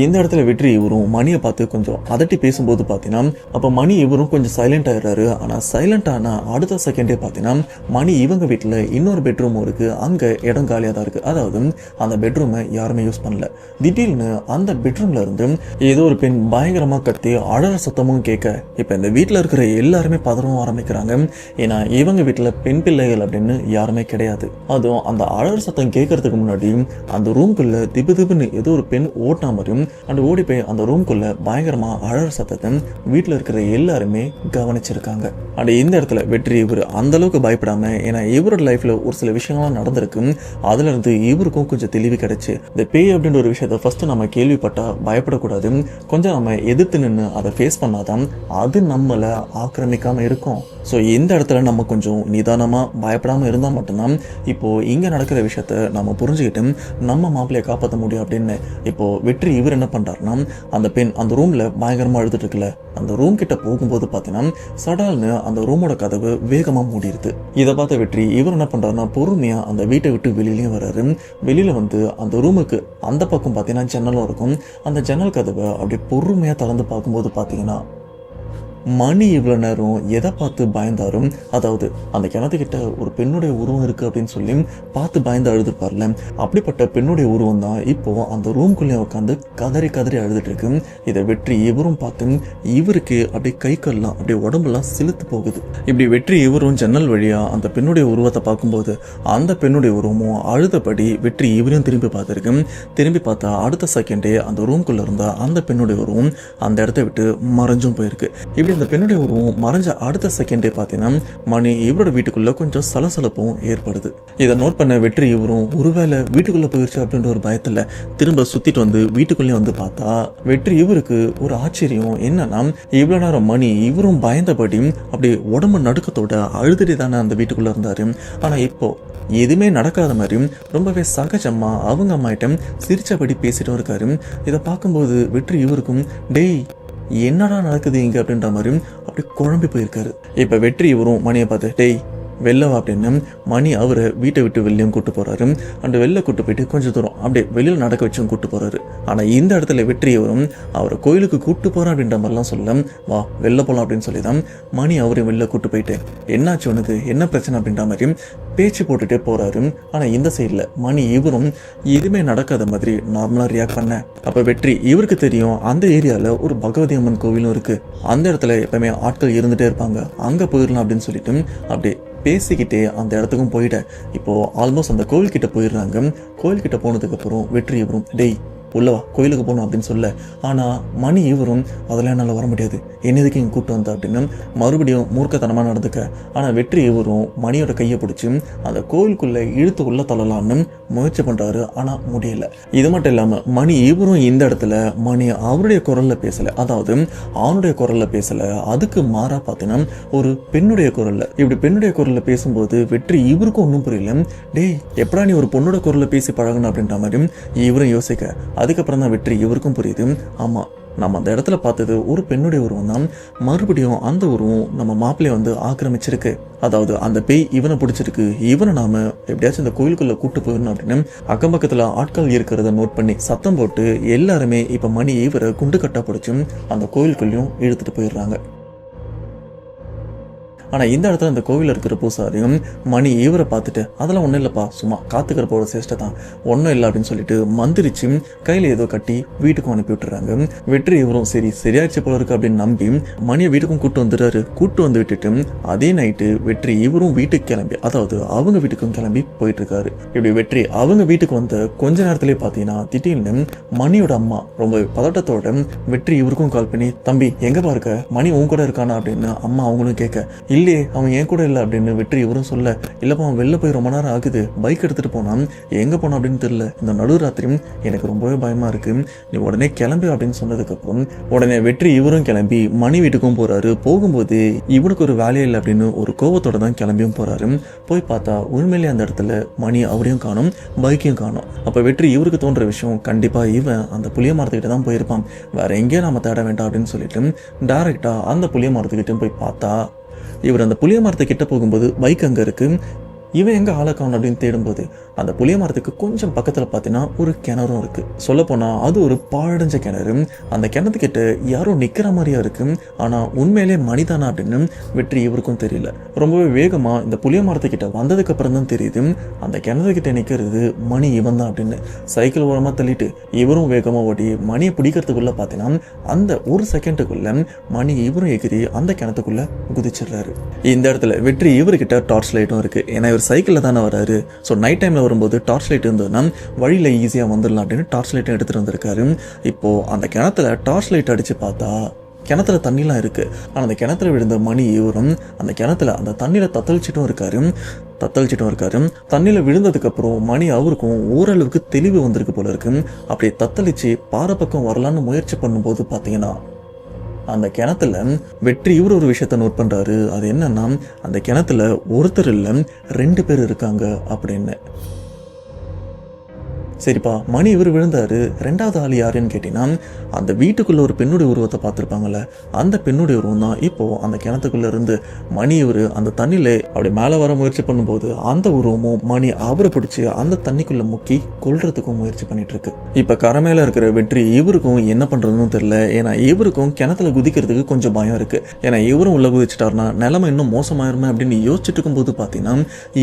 இந்த இடத்துல வெற்றி இவரும் மணியை பார்த்து கொஞ்சம் அதட்டி பேசும்போது பார்த்தீங்கன்னா, அப்போ மணி இவரும் கொஞ்சம் சைலண்ட் ஆகிடுறாரு. ஆனால் சைலண்ட் ஆனால் அடுத்த செகண்டே பார்த்தீங்கன்னா மணி இவங்க வீட்டில் இன்னொரு பெட்ரூம் இருக்குது, அங்கே இடம் காலியாக தான் இருக்குது. அதாவது அந்த பெட்ரூமை யாருமே யூஸ் பண்ணல. திடீர்னு அந்த பெட்ரூம்ல இருந்து ஏதோ ஒரு பெண் பயங்கரமாக கத்தி அழற சத்தமும் கேட்க, இப்போ இந்த வீட்டில் இருக்கிற எல்லாருமே பதறவும் ஆரம்பிக்கிறாங்க. ஏன்னா இவங்க வீட்டில் பெண் பிள்ளைகள் அப்படின்னு யாருமே கிடையாது. அதுவும் அந்த அழற சத்தம் கேட்கறதுக்கு முன்னாடி அந்த ரூம்குள்ள திபுன்னு ஏதோ ஒரு பெண் ஓட்டினா மாதிரியும் அந்த ஓடி போய் அந்த ரூம்குள்ள பயங்கரமா அழற சத்தத்தை வீட்டில் இருக்கிற எல்லாருமே கவனிச்சிருக்காங்க. அண்ட் இந்த இடத்துல வெற்றி இவர் அந்த அளவுக்கு பயப்படாம, ஏன்னா இவரோட லைஃப்ல ஒரு சில விஷயங்கள்லாம் நடந்திருக்கு, அதுல இருந்து இவருக்கும் கொஞ்சம் தெளிவு கிடைச்சு, இந்த பேய் அப்படின்ற ஒரு விஷயத்த ஃபர்ஸ்ட் நம்ம கேள்விப்பட்டா பயப்படக்கூடாது, கொஞ்சம் நம்ம எதிர்த்து நின்று அதை ஃபேஸ் பண்ணாதான் அது நம்மளை ஆக்கிரமிக்காம இருக்கும். ஸோ இந்த இடத்துல நம்ம கொஞ்சம் நிதானமாக பயப்படாமல் இருந்தால் மட்டும்தான் இப்போது இங்கே நடக்கிற விஷயத்த நம்ம புரிஞ்சுக்கிட்டு நம்ம மாப்பிள்ளையை காப்பாற்ற முடியும் அப்படின்னு இப்போது வெற்றி இவர் இவர் என்ன பண்றாருன்னா அந்த பெண் அந்த ரூம்ல பயங்கரமா அழுதுட்டு இருக்குல்ல, அந்த ரூம் கிட்ட போகும்போது பார்த்தீங்கன்னா சடால்னு அந்த ரூமோட கதவு வேகமா மூடிடுது. இதை பார்த்த வெற்றி இவர் என்ன பண்றாருன்னா பொறுமையா அந்த வீட்டை விட்டு வெளியிலயும் வர்றாரு. வெளியில வந்து அந்த ரூமுக்கு அந்த பக்கம் பார்த்தீங்கன்னா ஜன்னலும் இருக்கும். அந்த ஜன்னல் கதவை அப்படியே பொறுமையா திறந்து பார்க்கும்போது பார்த்தீங்கன்னா மணி இவ்வளோ நேரம் எதை பார்த்து பயந்தாரும், அதாவது அந்த கிணத்துக்கிட்ட ஒரு பெண்ணுடைய உருவம் இருக்குது அப்படின்னு சொல்லி பார்த்து பயந்து அழுதுப்பார்ல, அப்படிப்பட்ட பெண்ணுடைய உருவம் தான் இப்போ அந்த ரூம்குள்ளே உட்காந்து கதறி கதறி அழுதுட்டு இருக்கு. இதை வெற்றி இவரும் பார்த்து இவருக்கு அப்படியே கை கால்லாம் அப்படியே உடம்புலாம் சிலுத்து போகுது. இப்படி வெற்றி இவரும் ஜன்னல் வழியாக அந்த பெண்ணுடைய உருவத்தை பார்க்கும்போது அந்த பெண்ணுடைய உருவமும் அழுதபடி வெற்றி இவரையும் திரும்பி பார்த்துருக்கு. திரும்பி பார்த்தா அடுத்த செகண்டே அந்த ரூம்குள்ளே இருந்த அந்த பெண்ணுடைய உருவம் அந்த இடத்த விட்டு மறைஞ்சும் போயிருக்கு. இப்படி இந்த பெண்ணுடைய உருவம் மறைஞ்ச அடுத்த செகண்டே பார்த்தீங்கன்னா மணி இவரோட வீட்டுக்குள்ள கொஞ்சம் சலசலப்பும் ஏற்படுது. இதை நோட் பண்ண வெற்றி இவரும் ஒருவேளை வீட்டுக்குள்ள போயிடுச்சு அப்படின்ற ஒரு பயத்துல திரும்ப சுத்திட்டு வந்து வீட்டுக்குள்ளேயே வந்து பார்த்தா வெற்றி இவருக்கு ஒரு ஆச்சரியம் என்னன்னா, இவ்வளவு நேரம் மணி இவரும் பயந்தபடி அப்படி உடம்பு நடுக்கத்தோட அழுதுட்டு தானே அந்த வீட்டுக்குள்ள இருந்தாரு. ஆனா இப்போ எதுவுமே நடக்காத மாதிரி ரொம்பவே சகஜமா அவங்க அம்மாயிட்ட சிரிச்சபடி பேசிட்டு இருக்காரு. இதை பார்க்கும்போது வெற்றி இவருக்கும் டேய் என்னடா நடக்குது இங்க அப்படின்ற மாதிரி அப்படி குழம்பி போயிருக்காரு. இப்ப வெற்றி இவரும் மணியை பார்த்து டேய் வெளிலவா அப்படின்னு மணி அவரை வீட்டை விட்டு வெளியும் கூட்டு போறாரு. அந்த வெளில கூட்டு போயிட்டு கொஞ்சம் தூரம் அப்படியே வெளியில் நடக்க வச்சும் கூட்டு போறாரு. ஆனா இந்த இடத்துல வெற்றி அவரும் அவரை கோயிலுக்கு கூட்டு போறேன் அப்படின்ற மாதிரிலாம் சொல்ல வா வெளில போலாம் அப்படின்னு சொல்லி தான் மணி அவரையும் வெளில கூட்டு போயிட்டு என்னாச்சு உனக்கு என்ன பிரச்சனை அப்படின்ற மாதிரி பேச்சு போட்டுட்டே போறாரு. ஆனா இந்த சைட்ல மணி இவரும் எதுவுமே நடக்காத மாதிரி நார்மலா ரியாக்ட் பண்ண அப்ப வெற்றி இவருக்கு தெரியும் அந்த ஏரியால ஒரு பகவதி அம்மன் கோவிலும் இருக்கு, அந்த இடத்துல எப்பவுமே ஆட்கள் இருந்துட்டே இருப்பாங்க, அங்க போயிடலாம் அப்படின்னு சொல்லிட்டு அப்படியே பேசிக்கிட்டே அந்த இடத்துக்கும் போயிட்டேன். இப்போ ஆல்மோஸ்ட் அந்த கோயில்கிட்ட போயிடுறாங்க. கோயில்கிட்ட போனதுக்கு அப்புறம் வெற்றி இவரும் டேய் உள்ளவா கோயிலுக்கு போகணும் அப்படின்னு சொல்ல, ஆனால் மணி இவரும் அதெல்லாம் என்னால் வர முடியாது, என்னதுக்கு இங்கே கூப்பிட்டு வந்தா அப்படின்னு மறுபடியும் மூர்க்கத்தனமாக நடந்துக்க. ஆனால் வெற்றி இவரும் மணியோட கையை பிடிச்சி அந்த கோயிலுக்குள்ளே இழுத்து உள்ள தள்ளலாம்னு முயற்சி பண்ணுறாரு. ஆனால் முடியல. இது மட்டும் இல்லாமல் மணி இவரும் இந்த இடத்துல மணி அவருடைய குரலில் பேசலை, அதாவது அவனுடைய குரலில் பேசலை, அதுக்கு மாறாக பார்த்தீங்கன்னா ஒரு பெண்ணுடைய குரலில். இப்படி பெண்ணுடைய குரலில் பேசும்போது வெற்றி இவருக்கும் ஒன்றும் புரியல. டேய் எப்படா நீ ஒரு பொண்ணோட குரலில் பேசி பழகணும் அப்படின்ற மாதிரி இவரும் யோசிக்க. அதுக்கப்புறம் தான் வெற்றி இவருக்கும் புரியுது, ஆமா நம்ம அந்த இடத்துல பார்த்தது ஒரு பெண்ணுடைய உருவம் தான், மறுபடியும் அந்த உருவம் நம்ம மாப்பிள்ளைய வந்து ஆக்கிரமிச்சிருக்கு, அதாவது அந்த பேய் இவனை பிடிச்சிருக்கு, இவனை நாம எப்படியாச்சும் இந்த கோயிலுக்குள்ள கூட்டு போயிடணும் அப்படின்னு அக்கம் பக்கத்துல ஆட்கள் இருக்கிறத நோட் பண்ணி சத்தம் போட்டு எல்லாருமே இப்ப மணி இவரை குண்டு கட்டா பிடிச்சும் அந்த கோயிலுக்குள்ளேயும் இழுத்துட்டு போயிடுறாங்க. ஆனால் இந்த இடத்துல அந்த கோவிலில் இருக்கிற பூசாரியும் மணி இவரை பார்த்துட்டு அதெல்லாம் ஒன்றும் இல்லைப்பா சும்மா காத்துக்கிறப்போட சேஷ்டை தான் ஒன்றும் இல்லை அப்படின்னு சொல்லிட்டு மந்திரிச்சு கையில் ஏதோ கட்டி வீட்டுக்கும் அனுப்பி விட்டுறாங்க. வெற்றி இவரும் சரி சரியாச்சு போல இருக்கு அப்படின்னு நம்பி மணியை வீட்டுக்கும் கூட்டு வந்துடுறாரு. கூட்டு வந்து விட்டுட்டு அதே நைட்டு வெற்றி இவரும் வீட்டுக்கு கிளம்பி, அதாவது அவங்க வீட்டுக்கும் கிளம்பி போயிட்டு இருக்காரு. இப்படி வெற்றி அவங்க வீட்டுக்கு வந்த கொஞ்ச நேரத்திலே பார்த்தீங்கன்னா திடீர்னு மணியோட அம்மா ரொம்ப பதட்டத்தோட வெற்றி இவருக்கும் கால் பண்ணி தம்பி எங்க பாருக்க மணி உன் கூட இருக்கானா அப்படின்னு அம்மா அவங்களும் கேட்க, இல்லையே அவன் என் கூட இல்லை அப்படின்னு வெற்றி இவரும் சொல்ல, இல்லப்பா அவன் வெளில போய் ரொம்ப நேரம் ஆகுது, பைக் எடுத்துட்டு போனான், எங்க போனான் அப்படின்னு தெரியல, இந்த நடுராத்திரியும் எனக்கு ரொம்பவே பயமா இருக்கு, நீ உடனே கிளம்பி அப்படின்னு சொன்னதுக்கு அப்புறம் உடனே வெற்றி இவரும் கிளம்பி மணி வீட்டுக்கும் போறாரு. போகும்போது இவனுக்கு ஒரு வேலையே இல்லை அப்படின்னு ஒரு கோவத்தோட தான் கிளம்பியும் போறாரு. போய் பார்த்தா உண்மையிலேயே அந்த இடத்துல மணி அவரையும் காணும், பைக்கையும் காணும். அப்ப வெற்றி இவருக்கு தோன்ற விஷயம் கண்டிப்பா இவன் அந்த புளிய மரத்துக்கிட்ட தான் போயிருப்பான், வேற எங்கேயும் நாம தேட வேண்டாம் அப்படின்னு சொல்லிட்டு டைரக்டா அந்த புளிய மரத்துக்கிட்ட போய் பார்த்தா இவர் அந்த புளிய மரத்தை கிட்ட போகும்போது பைக் அங்கே இருக்கு. இவன் எங்கே ஆளை காணும் அப்படின்னு தேடும்போது அந்த புளிய மரத்துக்கு கொஞ்சம் பக்கத்தில் பார்த்தீங்கன்னா ஒரு கிணறும் இருக்குது. சொல்லப்போனால் அது ஒரு பாழடைஞ்ச கிணறு. அந்த கிணத்துக்கிட்ட யாரோ நிற்கிற மாதிரியா இருக்கு, ஆனால் உண்மையிலே மணிதானா அப்படின்னு வெற்றி இவருக்கும் தெரியல. ரொம்பவே வேகமாக இந்த புளிய மரத்துக்கிட்ட வந்ததுக்கு அப்புறம் தான் தெரியுது அந்த கிணத்துக்கிட்ட நிற்கிறது மணி இவன் தான் அப்படின்னு. சைக்கிள் ஓரமாக தள்ளிட்டு இவரும் வேகமாக ஓடி மணியை பிடிக்கிறதுக்குள்ள பார்த்தீங்கன்னா அந்த ஒரு செகண்டுக்குள்ள மணி இவரும் எகிரி அந்த கிணத்துக்குள்ள குதிச்சிடுறாரு. இந்த இடத்துல வெற்றி இவர்கிட்ட டார்ச் லைட்டும் இருக்குது, ஏன்னா இவர் சைக்கிளில் தானே வராரு. ஸோ நைட் டைமில் வரும்போது டார்ச் லைட் இருந்ததுன்னா வழியில் ஈஸியாக வந்துடலாம் அப்படின்னு டார்ச் லைட்டும் எடுத்துகிட்டு வந்திருக்காரு. இப்போது அந்த கிணத்துல டார்ச் லைட் அடித்து பார்த்தா கிணத்துல தண்ணிலாம் இருக்குது. ஆனால் அந்த கிணத்துல விழுந்த மணி இவரும் அந்த கிணத்துல அந்த தண்ணியில் தத்தளிச்சிட்டும் இருக்காரு. தண்ணியில் விழுந்ததுக்கப்புறம் மணி அவருக்கும் ஓரளவுக்கு தெளிவு வந்திருக்கு போல இருக்கு. அப்படியே தத்தளிச்சு பாறை பக்கம் வரலான்னு முயற்சி பண்ணும்போது பார்த்தீங்கன்னா அந்த கிணத்துல வெற்றி இவர் ஒரு விஷயத்த நோட் பண்றாரு. அது என்னன்னா அந்த கிணத்துல ஒருத்தர் இல்லை 2 பேர் இருக்காங்க அப்படின்னு. சரிப்பா மணி இவர் விழுந்தாரு, ரெண்டாவது ஆள் யாருன்னு கேட்டீங்கன்னா அந்த வீட்டுக்குள்ள ஒரு பெண்ணுடைய உருவத்தை பார்த்துருப்பாங்கல்ல, அந்த பெண்ணுடைய உருவம் தான் இப்போ அந்த கிணத்துக்குள்ள இருந்து மணி இவர் அந்த தண்ணியில அப்படி மேலே வர முயற்சி பண்ணும்போது அந்த உருவமும் மணி அவரை பிடிச்சி அந்த தண்ணிக்குள்ள முக்கி கொல்றதுக்கும் முயற்சி பண்ணிட்டு இருக்கு. இப்ப கரை மேல இருக்கிற வெற்றி இவருக்கும் என்ன பண்றதுன்னு தெரியல. ஏன்னா இவருக்கும் கிணத்துல குதிக்கிறதுக்கு கொஞ்சம் பயம் இருக்கு. ஏன்னா இவரும் உள்ள குதிச்சிட்டாருன்னா நிலைமை இன்னும் மோசமாயிருமே அப்படின்னு யோசிச்சுட்டு இருக்கும்போது பார்த்தீங்கன்னா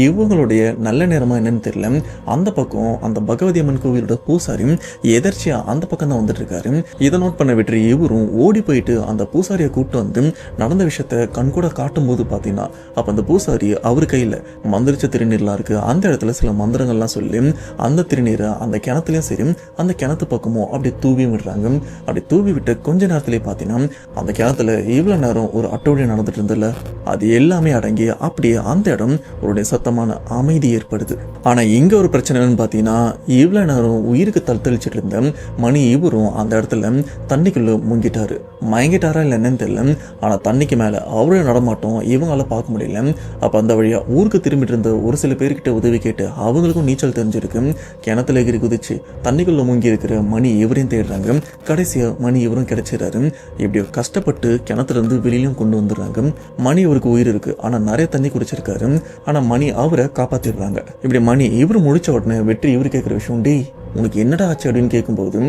இவங்களுடைய நல்ல நேரமா என்னன்னு தெரியல, அந்த பக்கம் அந்த பகவதி அம்மன் கோவிலோட பூசாரியும் எதர்ச்சியா அந்த பக்கம் தான் வந்துட்டு இருக்காரு. இதை நோட் பண்ண வெற்றி இவரும் ஓடி போயிட்டு அந்த பூசாரியை கூப்பிட்டு வந்து நடந்த விஷயத்த கண்கூட காட்டும் போது பார்த்தீங்கன்னா அப்ப அந்த பூசாரி அவர் கையில மந்திரிச்ச திருநீர்லாம் இருக்கு. அந்த இடத்துல சில மந்திரங்கள்லாம் சொல்லி அந்த திருநீரை அந்த கிணத்துலயும் சரி அந்த கிணத்து பக்கமும் அப்படி தூவி விடுறாங்க. அப்படி தூவி விட்டு கொஞ்ச நேரத்திலே பார்த்தீங்கன்னா அந்த கிணத்துல இவ்வளவு நேரம் ஒரு அட்டோடி நடந்துட்டு இருந்ததுல அது எல்லாமே அடங்கி அப்படியே அந்த இடம் ஒரு நிசத்தமான அமைதி ஏற்படுது. ஆனா இங்க ஒரு பிரச்சனைன்னு பார்த்தீங்கன்னா இவ்வளவு நேரம் உயிருக்கு தத்தளிச்சுட்டு இருந்த மணி இவரும் அந்த இடத்துல தண்ணிக்குள்ள முங்கிட்டாரு. மயங்கிட்டாரா இல்லை என்னன்னு தெரியல. ஆனா தண்ணிக்கு மேல அவரே நடமாட்டோம் இவங்களால பார்க்க முடியல. அப்ப அந்த வழியா ஊருக்கு திரும்பிட்டு இருந்த ஒரு சில பேர்கிட்ட உதவி கேட்டு அவங்களுக்கும் நீச்சல் தெரிஞ்சிருக்கு. கிணத்துல எகிரி குதிச்சு தண்ணிக்குள்ள முங்கி இருக்கிற மணி இவரையும் தேடுறாங்க. கடைசியா மணி இவரும் கிடைச்சிடறாரு. இப்படி கஷ்டப்பட்டு கிணத்துல இருந்து வெளியிலும் கொண்டு வந்துடுறாங்க. மணி இவருக்கு உயிர் இருக்கு, ஆனா நிறைய தண்ணி குடிச்சிருக்காரு. ஆனா மணி அவரை காப்பாத்திடுறாங்க. இப்படி மணி இவர் முடிச்ச உடனே வெற்றி இவர் கேட்கிற விஷயம், டேய் உனக்கு என்னடா ஆச்சு அப்படின்னு கேட்கும்போது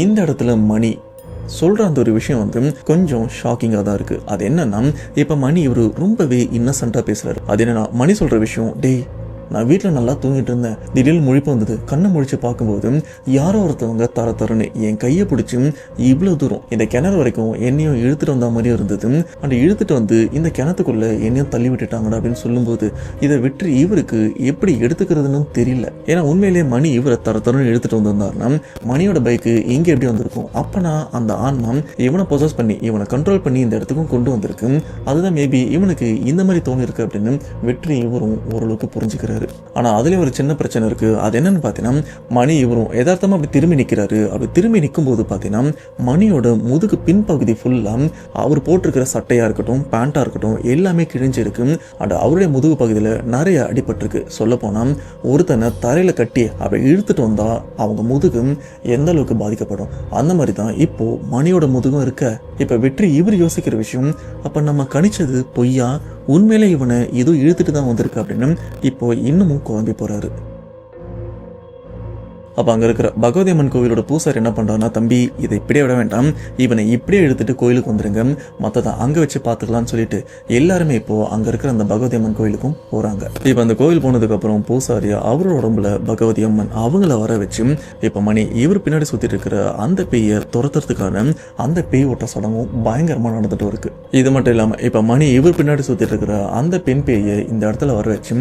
இந்த இடத்துல மணி சொல்ற அந்த ஒரு விஷயம் கொஞ்சம் ஷாக்கிங்காக தான் இருக்கு. அது என்னன்னா இப்ப மணி இவரு ரொம்பவே இன்னசென்ட்டா பேசுறாரு. அது என்னன்னா மணி சொல்ற விஷயம், டேய் நான் வீட்டில் நல்லா தூங்கிட்டு இருந்தேன், திடீர்னு முழிப்பு வந்தது, கண்ணை முழிச்சு பார்க்கும்போது யாரோ ஒருத்தவங்க தரன்னு என் கையை பிடிச்சி இவ்வளோ தூரம் இந்த கிணறு வரைக்கும் என்னையும் இழுத்துட்டு வந்த மாதிரியும் இருந்தது. அந்த இழுத்துட்டு வந்து இந்த கிணத்துக்குள்ள என்னையும் தள்ளி விட்டுட்டாங்கடா அப்படின்னு சொல்லும்போது இதை விட்டு இவருக்கு எப்படி எடுத்துக்கிறதுன்னு தெரியல. ஏன்னா உண்மையிலேயே மணி இவரை தரன்னு இழுத்துட்டு வந்திருந்தாருன்னா மணியோட பைக்கு இங்கே எப்படி வந்திருக்கும், அப்பனா அந்த ஆன்மா இவனை பொசஸ் பண்ணி இவனை கண்ட்ரோல் பண்ணி இந்த இடத்துக்கும் கொண்டு வந்திருக்கு. அதுதான் மேபி இவனுக்கு இந்த மாதிரி தோணிருக்கு அப்படின்னு வெற்றி இவரும் ஓரளவுக்கு புரிஞ்சுக்கிறாரு. ஆனா அதுலயும் ஒரு சின்ன பிரச்சனை இருக்கு. அது என்னன்னு பாத்தீங்கன்னா மணி இவரும் யதார்த்தமா அப்படி திரும்பி நிக்கிறாரு. அப்படி திரும்பி நிற்கும் போது பாத்தீங்கன்னா மணியோட முதுகு பின்பகுதி ஃபுல்லா அவர் போட்டிருக்கிற சட்டையா இருக்கட்டும் பேண்டா இருக்கட்டும் எல்லாமே கிழிஞ்சிருக்கு. அண்ட் அவருடைய முதுகு பகுதியில நிறைய அடிபட்டிருக்கு. சொல்ல போனா ஒருத்தனை தரையில கட்டி அப்படி இழுத்துட்டு வந்தா அவங்க முதுகு எந்த அளவுக்கு பாதிக்கப்படும், அந்த மாதிரி தான் இப்போ மணியோட முதுகும் இருக்க. இப்ப வெற்றி இவர் யோசிக்கிற விஷயம், அப்ப நம்ம கணிச்சது பொய்யா, உண்மையிலே இவனை ஏதோ இழுத்துட்டு தான் வந்திருக்கு அப்படின்னு இப்போ இன்னமும் குழம்பி போறாரு. அப்போ அங்கே இருக்கிற பகவதி அம்மன் கோவிலோட பூசாரி என்ன பண்ணுறாருன்னா, தம்பி இதை இப்படியே விட வேண்டாம், இவனை இப்படியே எடுத்துட்டு கோயிலுக்கு வந்துருங்க, மற்றதை அங்கே வச்சு பார்த்துக்கலாம்னு சொல்லிட்டு எல்லாருமே இப்போ அங்கே இருக்கிற அந்த பகவதி அம்மன் கோயிலுக்கும் போகிறாங்க. இப்போ அந்த கோயில் போனதுக்கப்புறம் பூசாரி அவரோட உடம்புல பகவதி அம்மன் அவங்கள வர வச்சு இப்போ மணி இவர் பின்னாடி சுற்றிட்டு இருக்கிற அந்த பேயை துரத்துறதுக்கான அந்த பேய் ஓட்ட சடங்கும் பயங்கரமாக நடந்துட்டு இருக்கு. இது மட்டும் இல்லாமல் இப்போ மணி இவர் பின்னாடி சுற்றிட்டு இருக்கிற அந்த பெண் பேயை இந்த இடத்துல வர வச்சு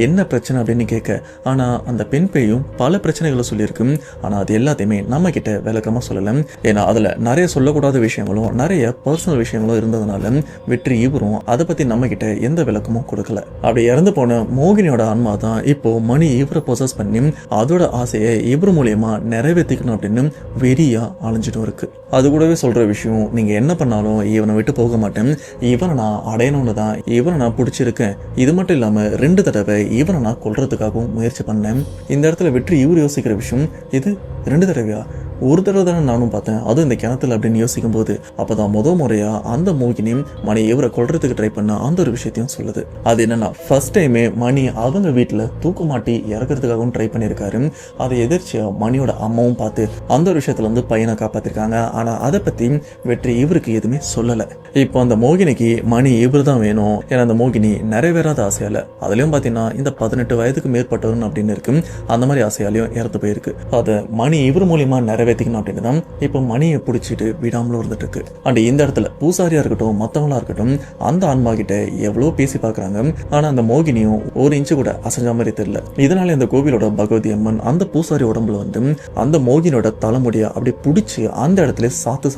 என்ன பிரச்சனை அப்படின்னு கேட்க, ஆனால் அந்த பெண் பேயும் பல பிரச்சனைகளை சொல்லி இருக்கு. ஆனா அது எல்லாத்தையுமே நம்ம கிட்ட விளக்கமா சொல்லல. ஏன்னா அதுல நிறைய சொல்லக்கூடாத விஷயங்களும் நிறைய பர்சனல் விஷயங்களும் இருந்ததுனால வெற்றி இவரும் அதை பத்தி நம்ம கிட்ட எந்த விளக்கமும் கொடுக்கல. அப்படி இறந்து போன மோகினியோட ஆன்மா தான் இப்போ மணி இவரை பொசஸ் பண்ணி அதோட ஆசையை இவர் மூலியமா நிறைவேற்றிக்கணும் அப்படின்னு வெறியா அலைஞ்சிட்டும் இருக்கு. அது கூடவே சொல்ற விஷயம், நீங்க என்ன பண்ணாலும் இவனை விட்டு போக மாட்டேன், இவனை நான் அடையணும்னு தான் இவனை நான் பிடிச்சிருக்கேன். இது மட்டும் இல்லாம 2 தடவை இவனை நான் கொல்றதுக்காகவும் முயற்சி பண்ணேன். இந்த இடத்துல வெற்றி இவர் யோசிக்கிற விஷயம், இது 2 தடவையா, ஒரு தடவை தானே நானும் பார்த்தேன், அதுவும் இந்த கிணத்துல அப்படின்னு யோசிக்கும் போது அப்பதான் முறையா அந்த மோகினி மணி இவரை கொல்றதுக்கு ட்ரை பண்ண அந்த ஒரு விஷயத்தையும் சொல்லுது. அது என்னன்னா ஃபர்ஸ்ட் டைமே மணி அவங்க வீட்டுல தூக்கு மாட்டி இறக்குறதுக்காகவும் ட்ரை பண்ணியிருக்காரு. அதை எதிர்ச்சியா மணியோட அம்மாவும் பார்த்து அந்த ஒரு விஷயத்துல வந்து பையனை காப்பாத்திருக்காங்க. ஆனா அதை பத்தி வெற்றி இவருக்கு எதுவுமே சொல்லல. இப்போ அந்த மோகினிக்கு மணி இவர் தான் வேணும். ஏன்னா அந்த மோகினி நிறைவேறாத ஆசையால, அதுலயும் பாத்தீங்கன்னா இந்த 18 வயதுக்கு மேற்பட்டவன் அப்படின்னு இருக்கு, அந்த மாதிரி ஆசையாலையும் இறந்து போயிருக்கு. அதை மணி இவர் மூலியமா நிறைவேற்றிக்கணும் அப்படின்னு தான் இப்போ மணியை பிடிச்சிட்டு விடாமலும் இருந்துட்டு இருக்கு. அண்ட் இந்த இடத்துல பூசாரியா இருக்கட்டும் மற்றவங்களா இருக்கட்டும் அந்த ஆன்மா கிட்ட எவ்வளோ பேசி பார்க்குறாங்க. ஆனா அந்த மோகினியும் ஒரு இன்ச்சு கூட அசைஞ்ச மாதிரி தெரியல. இதனால இந்த கோவிலோட பகவதி அம்மன் அந்த பூசாரி உடம்புல வந்து அந்த மோகினியோட தலைமுடியா அப்படி பிடிச்சி அந்த இடத்துல சாத்தி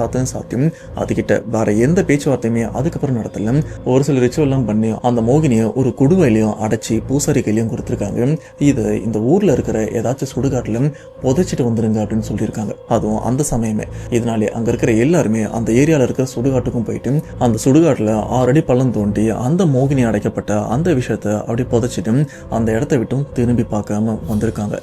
அதுகிட்ட வேற எந்த பேச்சுவார்த்தையுமே அதுக்கப்புறம் நடத்தல. ஒரு சில ரிச்சுவல்லாம் பண்ணி அந்த மோகினியை ஒரு குடுவையிலையும் அடைச்சி பூசாரி கையிலையும் கொடுத்துருக்காங்க. இது இந்த ஊர்ல இருக்கிற ஏதாச்சும் சுடுகாட்டிலும் புதைச்சிட்டு வந்துருங்க அப்படின்னு சொல்லியிருக்காங்க. அதுவும் அந்த சமயமே. இதனாலே அங்க இருக்கிற எல்லாருமே அந்த ஏரியால இருக்கிற சுடுகாட்டுக்கும் போயிட்டு அந்த சுடுகாட்டுல 6 அடி பள்ளம் தோண்டி அந்த மோகினி அடைக்கப்பட்ட அந்த விஷயத்த அப்படி புதைச்சிட்டு அந்த இடத்த விட்டும் திரும்பி பார்க்காம வந்திருக்காங்க.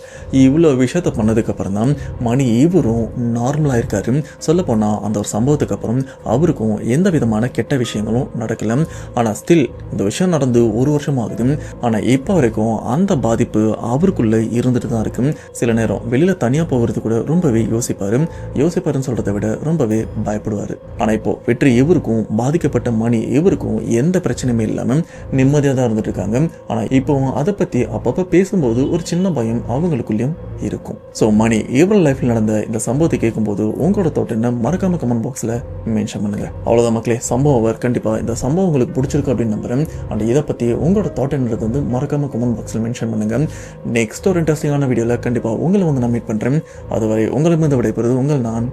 இவ்வளோ விஷயத்த பண்ணதுக்கு அப்புறம் தான் மணி இவரும் நார்மலா இருக்காரு. சொல்ல போனா அந்த ஒரு சம்பவத்துக்கு அப்புறம் அவருக்கும் எந்த விதமான கெட்ட விஷயங்களும் நடக்கல. ஆனா ஸ்டில் இந்த விஷயம் நடந்து 1 வருஷம் ஆகுது. ஆனா இப்போ வரைக்கும் அந்த பாதிப்பு அவருக்குள்ள இருந்துட்டு தான் இருக்கு. சில நேரம் வெளியில தனியா போகிறது கூட ரொம்பவே யோசிப்பாருன்னு சொல்றதை விட ரொம்பவே பயப்படுவாரு. ஆனா இப்போ வெற்றி இவருக்கும் பாதிக்கப்பட்ட மணி இவருக்கும் எந்த பிரச்சனையுமே இல்லாம நிம்மதியா தான் இருந்துட்டு இருக்காங்க. ஆனா இப்போ அதை பத்தி அப்பப்ப பேசும்போது ஒரு சின்ன பயம் அவங்களுக்குள்ளயும் இருக்கும். ஸோ மணி இவரோட லைஃப்ல நடந்த இந்த சம்பவத்தை கேட்கும்போது உங்களோட தோட்டம் என்ன மறக்காம கமெண்ட் பாக்ஸ்ல மென்ஷன் பண்ணுங்க. அவ்வளவுதான் மக்களே, சம்பவம் கண்டிப்பா இந்த சம்பவம் உங்களுக்கு பிடிச்சிருக்கு அப்படின்னு நம்புறேன். அண்ட் இதை பத்தி உங்களோட தோட்டம்ன்றது வந்து மறக்காம கமெண்ட் பாக்ஸ்ல மென்ஷன் பண்ணுங்க. நெக்ஸ்ட் ஒரு இன்ட்ரெஸ்டிங்கான வீடியோல கண்டிப்பா உங்களை வந்து நான் மீட் பண்றேன். அதுவரை உங்களிடமிருந்து விடைபெறுவது உங்கள் நான்